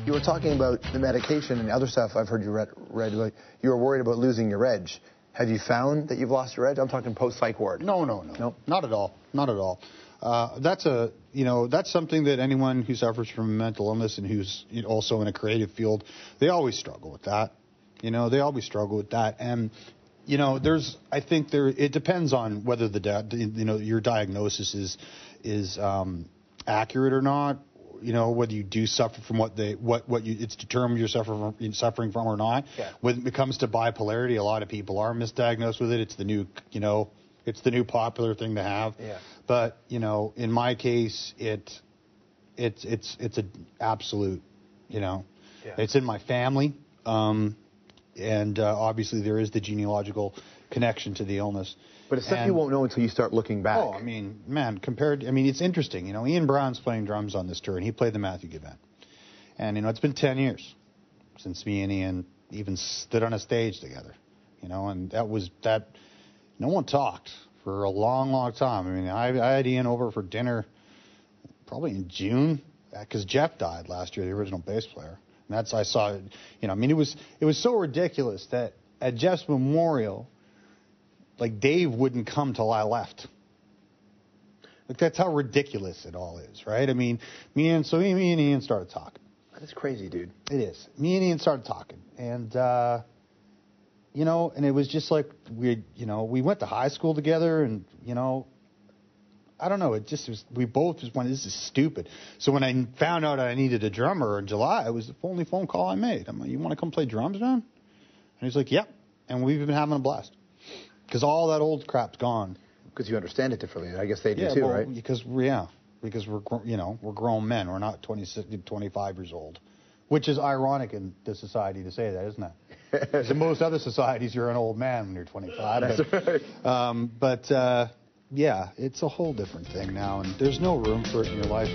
You were talking about the medication and other stuff I've heard you read like you were worried about losing your edge. Have you found that you've lost your edge? I'm talking post-psych ward. No. Not at all. Not at all. That's something that anyone who suffers from mental illness and who's also in a creative field, they always struggle with that. They always struggle with that. And, it depends on whether your diagnosis is accurate or not. Whether you do suffer from it's determined you're suffering from or not. Yeah. When it comes to bipolarity, a lot of people are misdiagnosed with it. It's the new popular thing to have. Yeah. But in my case, it's an absolute. It's in my family, and obviously there is the genealogical connection to the illness. But it's stuff you won't know until you start looking back. Oh, it's interesting. Ian Brown's playing drums on this tour, and he played the Matthew Gibb Band. And, it's been 10 years since me and Ian even stood on a stage together, and that no one talked for a long, long time. I had Ian over for dinner probably in June, because Jeff died last year, the original bass player. And I saw it, it was so ridiculous that at Jeff's memorial, like Dave wouldn't come till I left. Like that's how ridiculous it all is, right? Me and Ian started talking. That's crazy, dude. It is. Me and Ian started talking, and and it was just like we went to high school together, and I don't know. It just was. We both just went, this is stupid. So when I found out I needed a drummer in July, it was the only phone call I made. I'm like, you want to come play drums, man? And he's like, yep. And we've been having a blast. Because all that old crap's gone. Because you understand it differently. I guess they do too, right? Because we're grown men. We're not 26, 25 years old, which is ironic in this society to say that, isn't it? Because in most other societies, you're an old man when you're 25. That's right. It's a whole different thing now, and there's no room for it in your life.